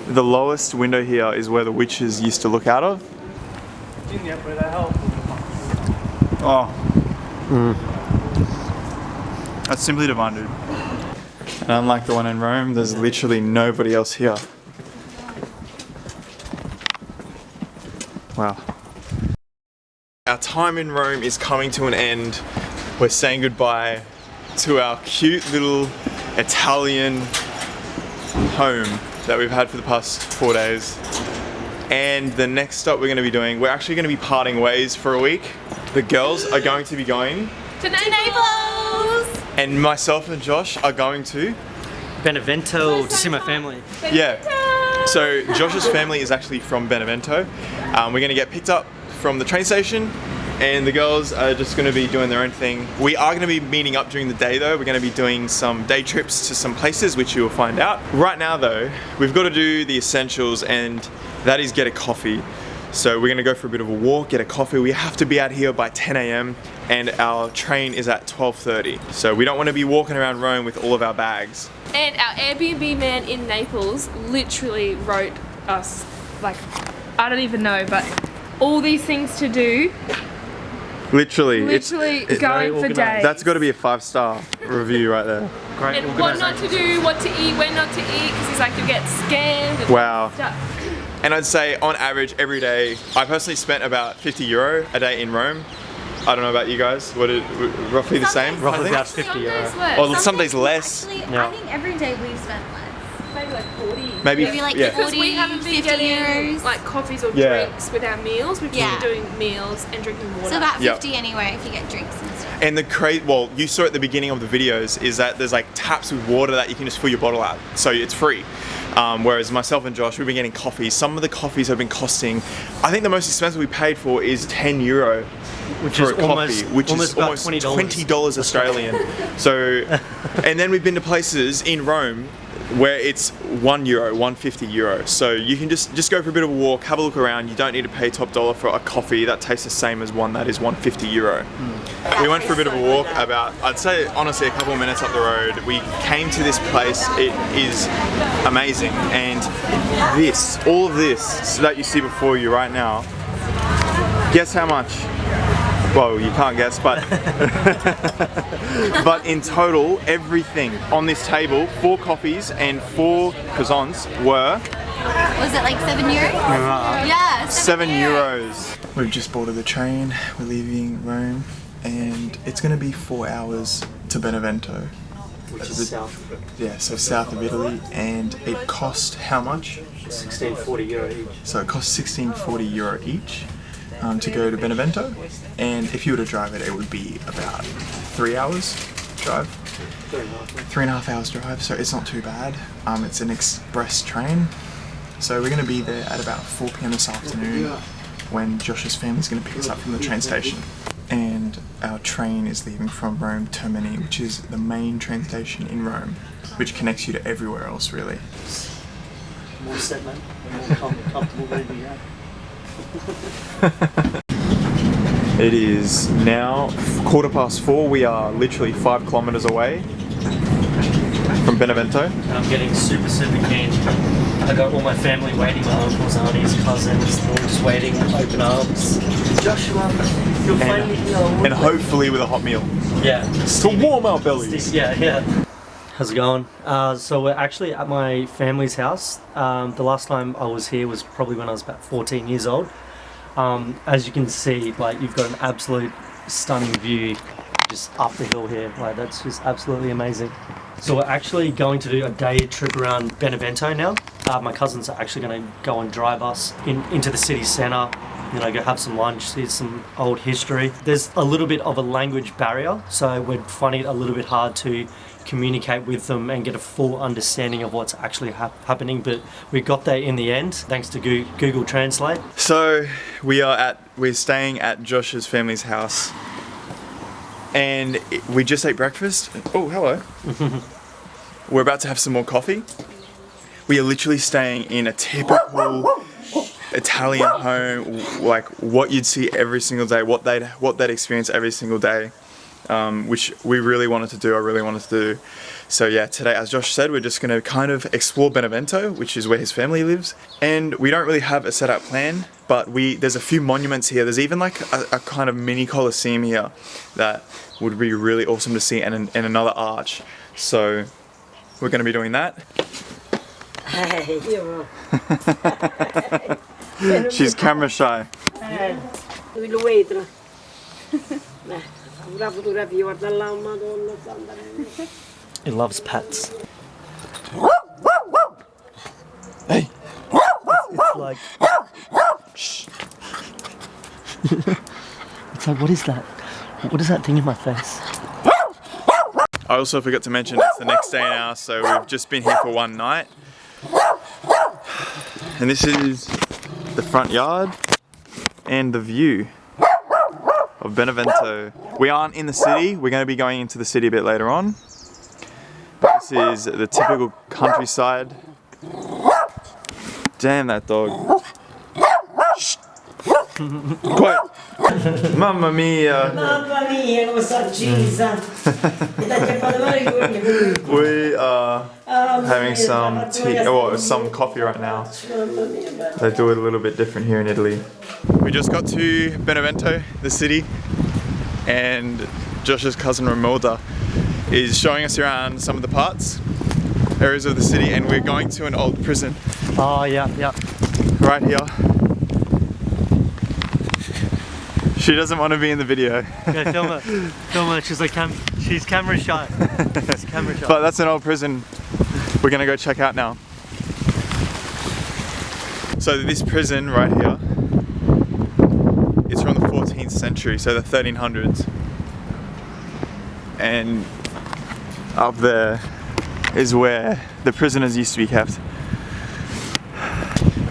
The lowest window here is where the witches used to look out of. Oh. That's simply divine, dude. And unlike the one in Rome, there's literally nobody else here. Wow. Our time in Rome is coming to an end. We're saying goodbye to our cute little Italian home that we've had for the past 4 days. And the next stop we're going to be doing, we're actually going to be parting ways for a week. The girls are going to be going to Naples! And myself and Josh are going to Benevento to see my family. Yeah. So Josh's family is actually from Benevento. We're going to get picked up from the train station, and the girls are just going to be doing their own thing. We are going to be meeting up during the day though. We're going to be doing some day trips to some places, which you will find out. Right now though, we've got to do the essentials, and that is get a coffee. So we're going to go for a bit of a walk, get a coffee. We have to be out here by 10 AM and our train is at 12:30. So we don't want to be walking around Rome with all of our bags. And our Airbnb man in Naples literally wrote us, like, I don't even know, but all these things to do. Literally going for days. That's got to be a 5-star review right there. Great. And what not to do, what to eat, when not to eat, because he's like, you'll get scammed. And wow. Stuff. And I'd say on average every day, I personally spent about €50 a day in Rome. I don't know about you guys. Roughly the same? Roughly about €50. Or some days less. Actually, Yeah. I think every day we've spent less. Maybe like 40. Maybe like yeah. Because 40, we haven't been 50 getting euros. like coffees or Yeah. drinks with our meals. We've just been doing meals and drinking water. So about Yep. 50 anyway if you get drinks and stuff. And the well, you saw at the beginning of the videos is that there's like taps with water that you can just fill your bottle at. So it's free. Whereas myself and Josh, we've been getting coffee. Some of the coffees have been costing, I think the most expensive we paid for is €10 which for is a coffee, which is almost $20 Australian. So, and then we've been to places in Rome where it's €1, €1.50. So you can just go for a bit of a walk, have a look around. You don't need to pay top dollar for a coffee that tastes the same as one that is €1.50. We went for a bit of a walk about, I'd say honestly, a couple of minutes up the road. We came to this place. It is amazing, and all of this that you see before you right now, guess how much? Well, you can't guess, but but in total, everything on this table, 4 coffees and 4 croissants were... Was it like €7? Yeah, €7. We've just boarded the train. We're leaving Rome, and it's going to be 4 hours to Benevento, Which is south. Yeah, so south of Italy, and it cost how much? €16.40 each. So it cost €16.40 each. To go to Benevento, and if you were to drive it, it would be about 3 hours drive. 3.5 hours drive, so it's not too bad. It's an express train, so we're going to be there at about 4 PM this afternoon when Josh's family is going to pick us up from the train station. And our train is leaving from Rome Termini, which is the main train station in Rome, which connects you to everywhere else really. More set, man. More comfortable than we have. It is now 4:15. We are literally 5 kilometers away from Benevento. And I'm getting super keen. I got all my family waiting, my uncles, aunties, cousins, they're all just waiting with open arms. Joshua, you're finally here. And hopefully with a hot meal. Yeah. To warm our bellies. Yeah. How's it going? So we're actually at my family's house. The last time I was here was probably when I was about 14 years old. As you can see, like, you've got an absolute stunning view just up the hill here. Like, that's just absolutely amazing. So we're actually going to do a day trip around Benevento now. My cousins are actually going to go and drive us into the city centre, go have some lunch, see some old history. There's a little bit of a language barrier, so we're finding it a little bit hard to communicate with them and get a full understanding of what's actually happening, but we got there in the end thanks to Google Translate. So we're staying at Josh's family's house, and we just ate breakfast. Oh, hello. We're about to have some more coffee. We are literally staying in a typical Italian home, like what you'd see every single day, what they'd experience every single day. which we really wanted to do. I really wanted to do. So yeah, today, as Josh said, we're just going to kind of explore Benevento, which is where his family lives. And we don't really have a set out plan, but there's a few monuments here. There's even like a kind of mini Colosseum here that would be really awesome to see, and another arch. So we're going to be doing that. She's camera shy. He loves pets. Hey. It's like... Shh. It's like, what is that? What is that thing in my face? I also forgot to mention it's the next day now, so we've just been here for one night. And this is the front yard and the view of Benevento. We aren't in the city, we're going to be going into the city a bit later on. But this is the typical countryside. Damn that dog. Shh. Quiet. Mamma mia. Mamma mia, come sta uccisa. We are having some tea, or some coffee right now. They do it a little bit different here in Italy. We just got to Benevento, the city, and Josh's cousin Romelda is showing us around some of the areas of the city, and we're going to an old prison. Oh, yeah. Right here. She doesn't want to be in the video. Yeah, film her. She's like, she's camera shy. She's camera shy. But that's an old prison we're gonna go check out now. So this prison right here is from the 14th century, so the 1300s. And up there is where the prisoners used to be kept.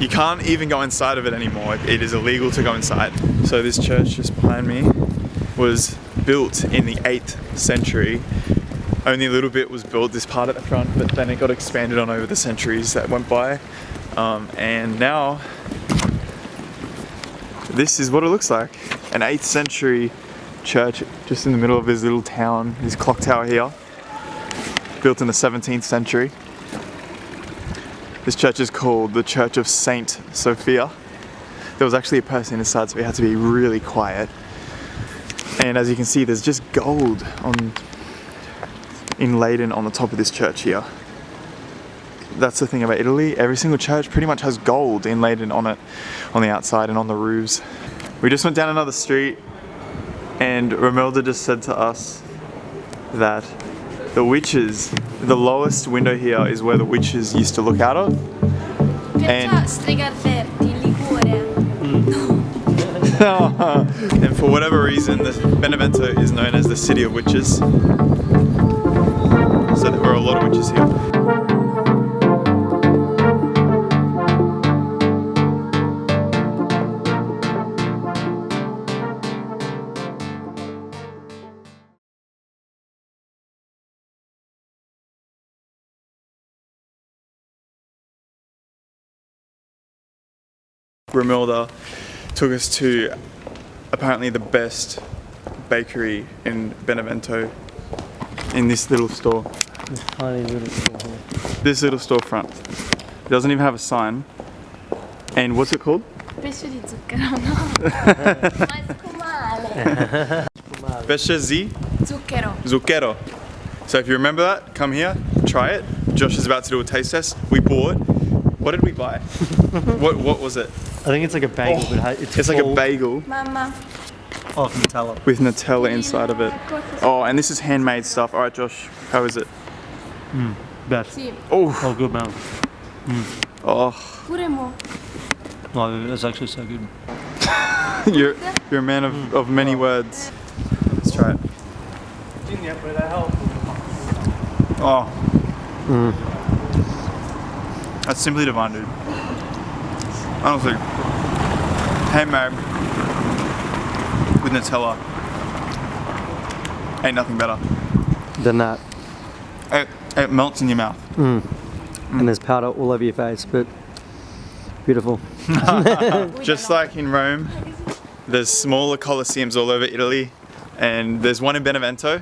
You can't even go inside of it anymore. It is illegal to go inside. So this church just behind me was built in the 8th century. Only a little bit was built, this part at the front, but then it got expanded on over the centuries that went by. And now, this is what it looks like. An 8th century church just in the middle of this little town, this clock tower here, built in the 17th century. This church is called the Church of Saint Sophia. There was actually a person inside, so we had to be really quiet. And as you can see, there's just gold inlaid on the top of this church here. That's the thing about Italy. Every single church pretty much has gold inlaid on it, on the outside and on the roofs. We just went down another street, and Romelda just said to us that the lowest window here is where the witches used to look out of. And and for whatever reason, Benevento is known as the city of witches. So there were a lot of witches here. Romelda took us to apparently the best bakery in Benevento, in this little store. This tiny little store here. This little storefront. It doesn't even have a sign. And what's it called? Pesce di zucchero, no. Pesce di zucchero. So if you remember that, come here, try it. Josh is about to do a taste test. We bought. What did we buy? What was it? I think it's like a bagel, but it's like a bagel. Mama. Oh, Nutella. With Nutella inside of it. Oh, and this is handmade stuff. Alright Josh, how is it? Best. Oh, good man. Oh. Oh, that's actually so good. You're a man of many words. Let's try it. Oh. That's simply divine, dude. Honestly, handmade with Nutella. Ain't nothing better. Than that. It melts in your mouth. And there's powder all over your face, but beautiful. Just like in Rome, there's smaller colosseums all over Italy, and there's one in Benevento.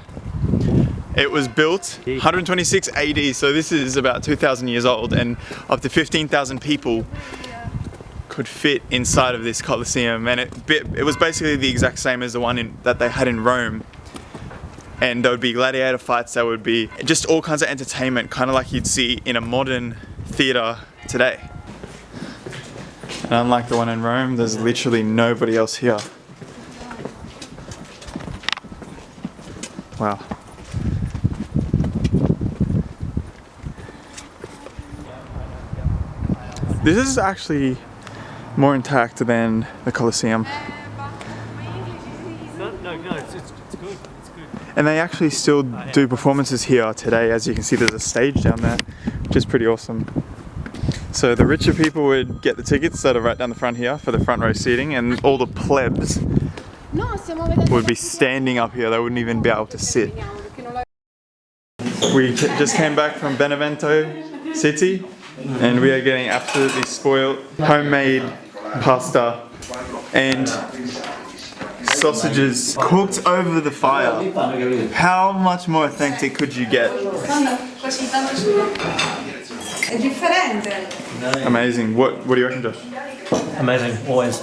It was built 126 AD, so this is about 2,000 years old, and up to 15,000 people could fit inside of this Colosseum, and it was basically the exact same as the one that they had in Rome. And there would be gladiator fights, there would be just all kinds of entertainment, kind of like you'd see in a modern theatre today. And unlike the one in Rome, there's literally nobody else here. Wow. This is actually more intact than the Colosseum. No, it's good. It's good. And they actually still do performances here today. As you can see, there's a stage down there, which is pretty awesome. So the richer people would get the tickets that are right down the front here for the front row seating, and all the plebs would be standing up here. They wouldn't even be able to sit. We just came back from Benevento city, and we are getting absolutely spoiled. Homemade pasta and sausages cooked over the fire. How much more authentic could you get? Amazing. What do you reckon, Josh? Amazing, always.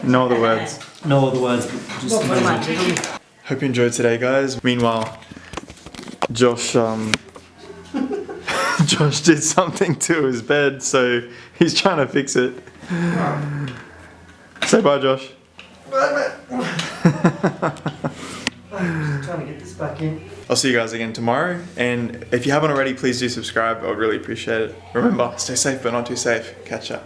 No other words. No other words, just amazing. Hope you enjoyed today, guys. Meanwhile, Josh Josh did something to his bed, so he's trying to fix it. Say bye, Josh. Trying to get this back in. I'll see you guys again tomorrow, and if you haven't already, please do subscribe. I would really appreciate it. Remember, stay safe but not too safe. Catch ya.